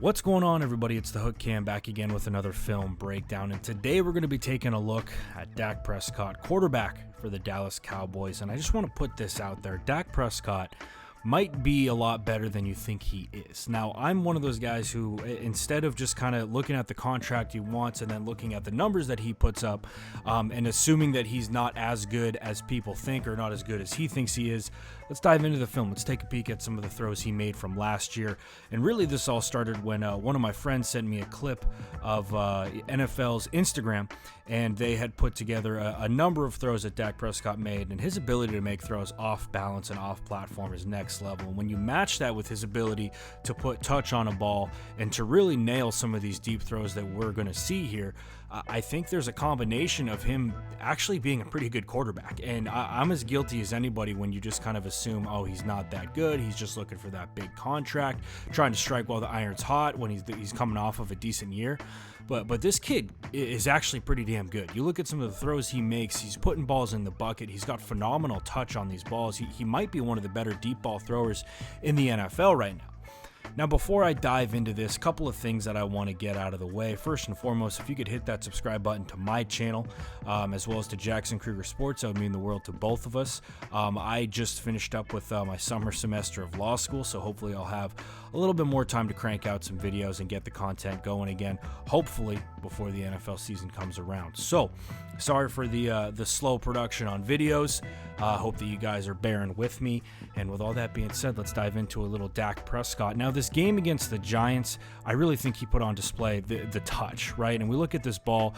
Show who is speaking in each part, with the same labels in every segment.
Speaker 1: What's going on, everybody? It's the Hook Cam back again with another film breakdown, and today we're going to be taking a look at Dak Prescott, quarterback for the Dallas Cowboys. And I just want to put this out there: Dak Prescott might be a lot better than you think he is. Now, I'm one of those guys who, instead of just kind of looking at the contract he wants and then looking at the numbers that he puts up and assuming that he's not as good as people think or not as good as he thinks he is, let's dive into the film. Let's take a peek at some of the throws he made from last year. And really, this all started when one of my friends sent me a clip of NFL's Instagram, and they had put together a number of throws that Dak Prescott made, and his ability to make throws off balance and off platform is next level. And when you match that with his ability to put touch on a ball and to really nail some of these deep throws that we're going to see here, I think there's a combination of him actually being a pretty good quarterback. And I'm as guilty as anybody when you just kind of assume, oh, he's not that good, he's just looking for that big contract, trying to strike while the iron's hot when he's coming off of a decent year. But this kid is actually pretty damn good. You look at some of the throws he makes, he's putting balls in the bucket, he's got phenomenal touch on these balls. He might be one of the better deep ball throwers in the NFL right now. Now, before I dive into this, a couple of things that I want to get out of the way. First and foremost, if you could hit that subscribe button to my channel, as well as to Jackson Kruger Sports, that would mean the world to both of us. I just finished up with my summer semester of law school, so hopefully I'll have a little bit more time to crank out some videos and get the content going again, hopefully before the NFL season comes around. So, sorry for the slow production on videos. Hope that you guys are bearing with me. And with all that being said, let's dive into a little Dak Prescott. Now, this game against the Giants, I really think he put on display the touch, right? And we look at this ball,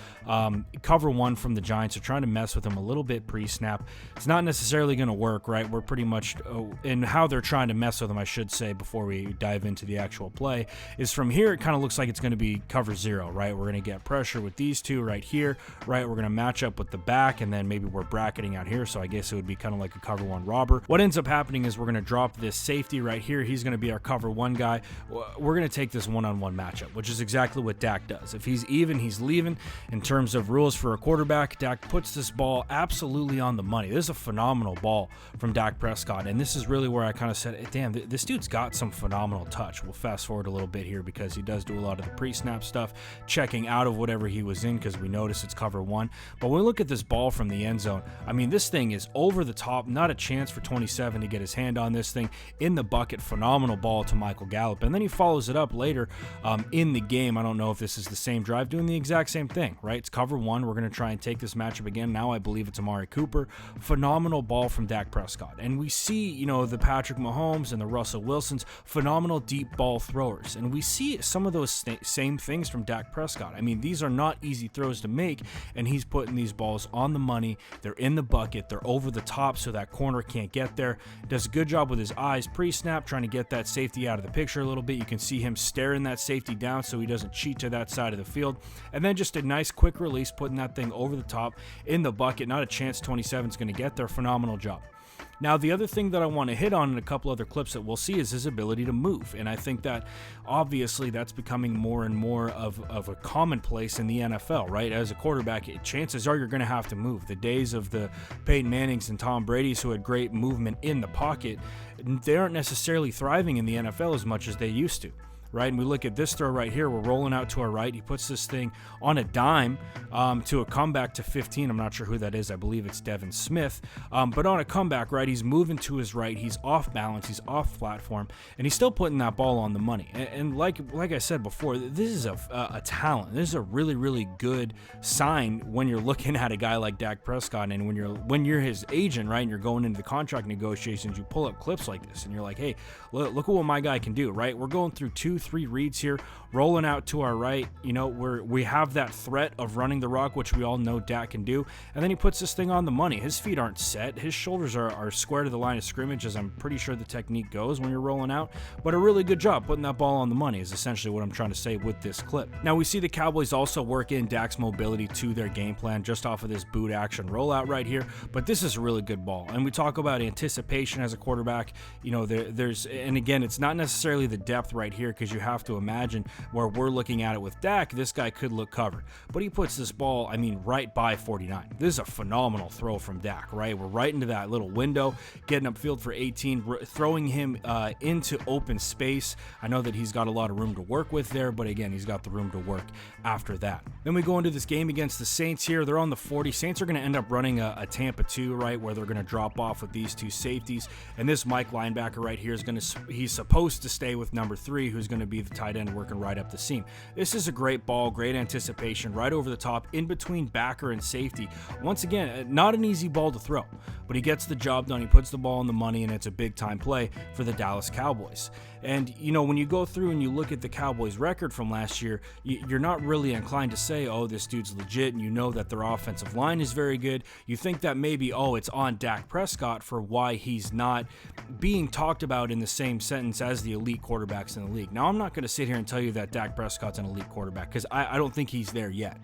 Speaker 1: cover one from the Giants are trying to mess with him a little bit pre-snap. It's not necessarily going to work, right? We're pretty much in how they're trying to mess with him, I should say, before we dive into the actual play, is from here it kind of looks like it's going to be cover zero, right? We're going to get pressure with these two right here, right? We're going to match up with the back, and then maybe we're bracketing out here, so I guess it would be kind of like a cover one robber. What ends up happening is we're going to drop this safety right here. He's going to be our cover one guy. We're going to take this one-on-one matchup, which is exactly what Dak does. If he's even, he's leaving. In terms of rules for a quarterback, Dak puts this ball absolutely on the money. This is a phenomenal ball from Dak Prescott, and this is really where I kind of said, damn, this dude's got some phenomenal touch. We'll fast forward a little bit here because he does do a lot of the pre-snap stuff, checking out of whatever he was in because we notice it's cover one. But when we look at this ball from the end zone, I mean, this thing is over the top, not a chance for 27 to get his hand on this thing. In the bucket, phenomenal ball to Michael Gallup. And then he follows it up later in the game. I don't know if this is the same drive, doing the exact same thing, right? It's cover one. We're going to try and take this matchup again. Now I believe it's Amari Cooper. Phenomenal ball from Dak Prescott. And we see, the Patrick Mahomes and the Russell Wilsons, phenomenal deep ball throwers. And we see some of those same things from Dak Prescott. I mean, these are not easy throws to make, and he's putting these balls on the money. They're in the bucket. They're over the top so that corner can't get there. Does a good job with his eyes pre-snap, trying to get that safety out of the picture a little bit. You can see him staring that safety down so he doesn't cheat to that side of the field. And then just a nice quick release, putting that thing over the top in the bucket. Not a chance 27 is going to get there. Phenomenal job. Now, the other thing that I want to hit on in a couple other clips that we'll see is his ability to move. And I think that obviously that's becoming more and more of a commonplace in the NFL, right? As a quarterback, chances are you're going to have to move. The days of the Peyton Mannings and Tom Brady's who had great movement in the pocket, they aren't necessarily thriving in the NFL as much as they used to. Right, and we look at this throw right here. We're rolling out to our right. He puts this thing on a dime to a comeback to 15. I'm not sure who that is. I believe it's Devin Smith. But on a comeback, right, he's moving to his right. He's off balance. He's off platform, and he's still putting that ball on the money. And like I said before, this is a talent. This is a really, really good sign when you're looking at a guy like Dak Prescott, and when you're his agent, right, and you're going into the contract negotiations, you pull up clips like this, and you're like, hey, look at what my guy can do, right? We're going through 2-3 reads here, rolling out to our right. We have that threat of running the rock, which we all know Dak can do. And then he puts this thing on the money. His feet aren't set. His shoulders are square to the line of scrimmage, as I'm pretty sure the technique goes when you're rolling out. But a really good job putting that ball on the money is essentially what I'm trying to say with this clip. Now, we see the Cowboys also work in Dak's mobility to their game plan just off of this boot action rollout right here. But this is a really good ball. And we talk about anticipation as a quarterback. And again, it's not necessarily the depth right here because because you have to imagine where we're looking at it with Dak, this guy could look covered. But he puts this ball, I mean, right by 49. This is a phenomenal throw from Dak, right? We're right into that little window, getting upfield for 18, throwing him into open space. I know that he's got a lot of room to work with there, but again, he's got the room to work after that. Then we go into this game against the Saints here. They're on the 40. Saints are going to end up running a Tampa 2, right, where they're going to drop off with these two safeties. And this Mike linebacker right here he's supposed to stay with number 3, who's going to be the tight end working right up the seam. This is a great ball, great anticipation, right over the top, in between backer and safety. Once again, not an easy ball to throw, but he gets the job done. He puts the ball on the money, and it's a big-time play for the Dallas Cowboys. And, you know, when you go through and you look at the Cowboys' record from last year, you're not really inclined to say, oh, this dude's legit, and you know that their offensive line is very good. You think that maybe, oh, it's on Dak Prescott for why he's not being talked about in the same sentence as the elite quarterbacks in the league. Now, I'm not going to sit here and tell you that Dak Prescott's an elite quarterback because I don't think he's there yet.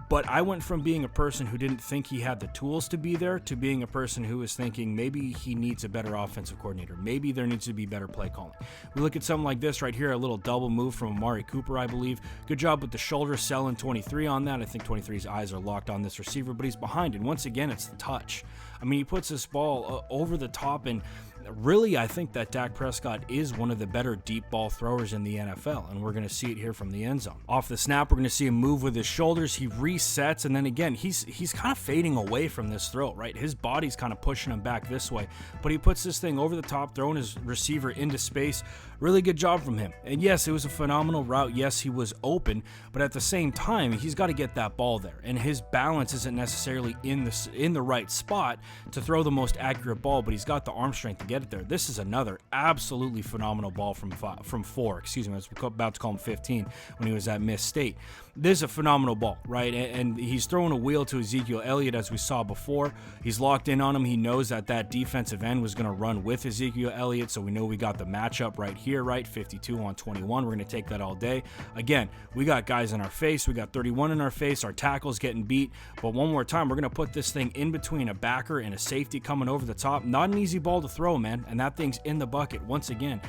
Speaker 1: But I went from being a person who didn't think he had the tools to be there to being a person who was thinking maybe he needs a better offensive coordinator. Maybe there needs to be better play calling. We look at something like this right here, a little double move from Amari Cooper, I believe. Good job with the shoulder, selling 23 on that. I think 23's eyes are locked on this receiver, but he's behind. And once again, it's the touch. I mean, he puts this ball over the top, and really, I think that Dak Prescott is one of the better deep ball throwers in the NFL, and we're going to see it here from the end zone. Off the snap, we're going to see him move with his shoulders. He resets, and then again, he's kind of fading away from this throw, right? His body's kind of pushing him back this way, but he puts this thing over the top, throwing his receiver into space. Really good job from him. And yes, it was a phenomenal route. Yes, he was open, but at the same time, he's got to get that ball there, and his balance isn't necessarily in the right spot to throw the most accurate ball, but he's got the arm strength to get it there. This is another absolutely phenomenal ball from 4. I was about to call him 15 when he was at Miss State. This is a phenomenal ball, right? And he's throwing a wheel to Ezekiel Elliott, as we saw before. He's locked in on him. He knows that defensive end was going to run with Ezekiel Elliott, so we know we got the matchup right here, right? 52 on 21. We're going to take that all day. Again, we got guys in our face. We got 31 in our face. Our tackle's getting beat. But one more time, we're going to put this thing in between a backer and a safety coming over the top. Not an easy ball to throw, man. And that thing's in the bucket. Once again,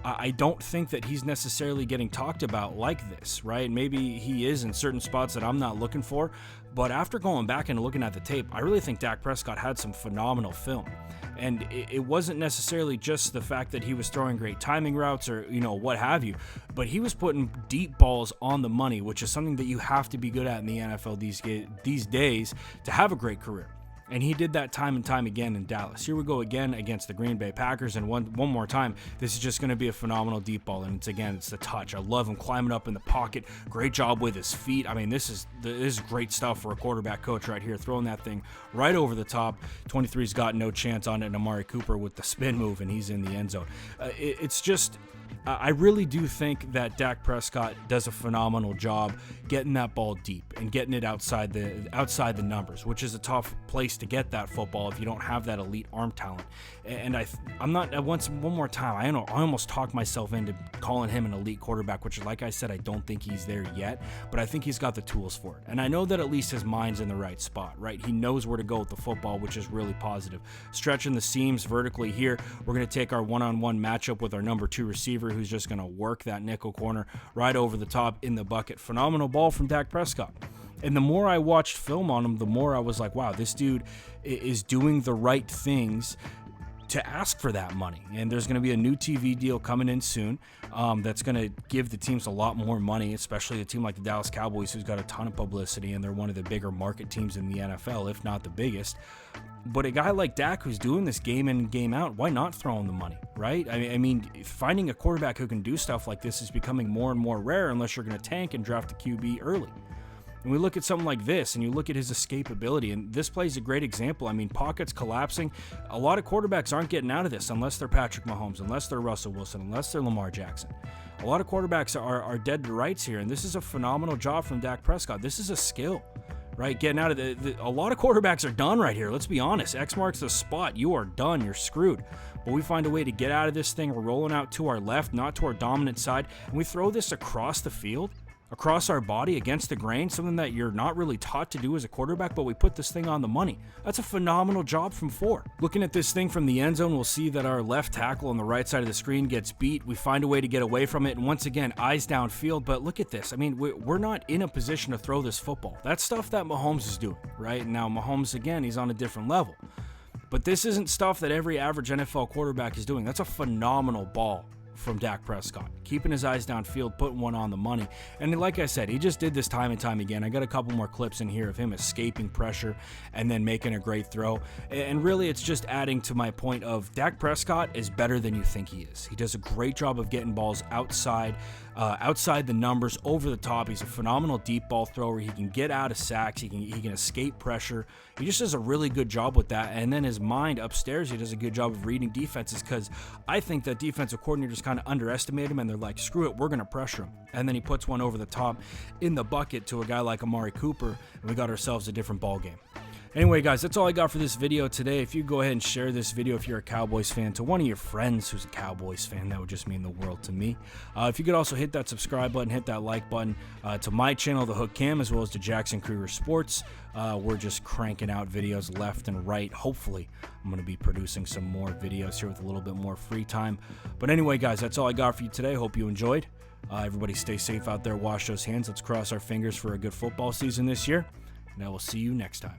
Speaker 1: I don't think that he's necessarily getting talked about like this, right? Maybe he is in certain spots that I'm not looking for, but after going back and looking at the tape, I really think Dak Prescott had some phenomenal film. And it wasn't necessarily just the fact that he was throwing great timing routes or, you know, what have you, but he was putting deep balls on the money, which is something that you have to be good at in the NFL these days to have a great career. And he did that time and time again in Dallas. Here we go again against the Green Bay Packers. And one more time, this is just going to be a phenomenal deep ball. And it's the touch. I love him climbing up in the pocket. Great job with his feet. I mean, this is great stuff for a quarterback coach right here. Throwing that thing right over the top. 23's got no chance on it. And Amari Cooper with the spin move, and he's in the end zone. It's just... I really do think that Dak Prescott does a phenomenal job getting that ball deep and getting it outside the numbers, which is a tough place to get that football if you don't have that elite arm talent. And I'm not one more time. I almost talked myself into calling him an elite quarterback, which, like I said, I don't think he's there yet, but I think he's got the tools for it. And I know that at least his mind's in the right spot, right? He knows where to go with the football, which is really positive. Stretching the seams vertically here. We're going to take our one-on-one matchup with our number 2 receiver, who's just going to work that nickel corner right over the top in the bucket. Phenomenal ball from Dak Prescott. And the more I watched film on him, the more I was like, wow, this dude is doing the right things to ask for that money. And there's going to be a new TV deal coming in soon that's going to give the teams a lot more money, especially a team like the Dallas Cowboys, who's got a ton of publicity, and they're one of the bigger market teams in the NFL, if not the biggest. But a guy like Dak, who's doing this game in and game out, why not throw him the money, right? I mean, finding a quarterback who can do stuff like this is becoming more and more rare unless you're going to tank and draft a QB early. And we look at something like this, and you look at his escapability, and this play is a great example. I mean, pockets collapsing. A lot of quarterbacks aren't getting out of this unless they're Patrick Mahomes, unless they're Russell Wilson, unless they're Lamar Jackson. A lot of quarterbacks are dead to rights here, and this is a phenomenal job from Dak Prescott. This is a skill, right? Getting out of a lot of quarterbacks are done right here. Let's be honest. X marks the spot. You are done. You're screwed. But we find a way to get out of this thing. We're rolling out to our left, not to our dominant side, and we throw this across the field. across our body against the grain, something that you're not really taught to do as a quarterback, but we put this thing on the money. That's a phenomenal job from 4. Looking at this thing from the end zone, we'll see that our left tackle on the right side of the screen gets beat. We find a way to get away from it, and once again, eyes downfield. But look at this. I mean, we're not in a position to throw this football. That's stuff that Mahomes is doing, right? Now, Mahomes, again, he's on a different level. But this isn't stuff that every average NFL quarterback is doing. That's a phenomenal ball from Dak Prescott, keeping his eyes downfield, putting one on the money. And like I said, he just did this time and time again. I got a couple more clips in here of him escaping pressure and then making a great throw. And really, it's just adding to my point of Dak Prescott is better than you think he is. He does a great job of getting balls outside the numbers, over the top. He's a phenomenal deep ball thrower. He can get out of sacks. He can escape pressure. He just does a really good job with that. And then his mind upstairs, he does a good job of reading defenses, because I think that defensive coordinators kind of underestimate him, and they're like, screw it, we're going to pressure him. And then he puts one over the top in the bucket to a guy like Amari Cooper, and we got ourselves a different ball game. Anyway, guys, that's all I got for this video today. If you go ahead and share this video, if you're a Cowboys fan, to one of your friends who's a Cowboys fan, that would just mean the world to me. If you could also hit that subscribe button, hit that like button to my channel, The Hook Cam, as well as to Jackson Kruger Sports. We're just cranking out videos left and right. Hopefully, I'm going to be producing some more videos here with a little bit more free time. But anyway, guys, that's all I got for you today. Hope you enjoyed. Everybody stay safe out there. Wash those hands. Let's cross our fingers for a good football season this year. And I will see you next time.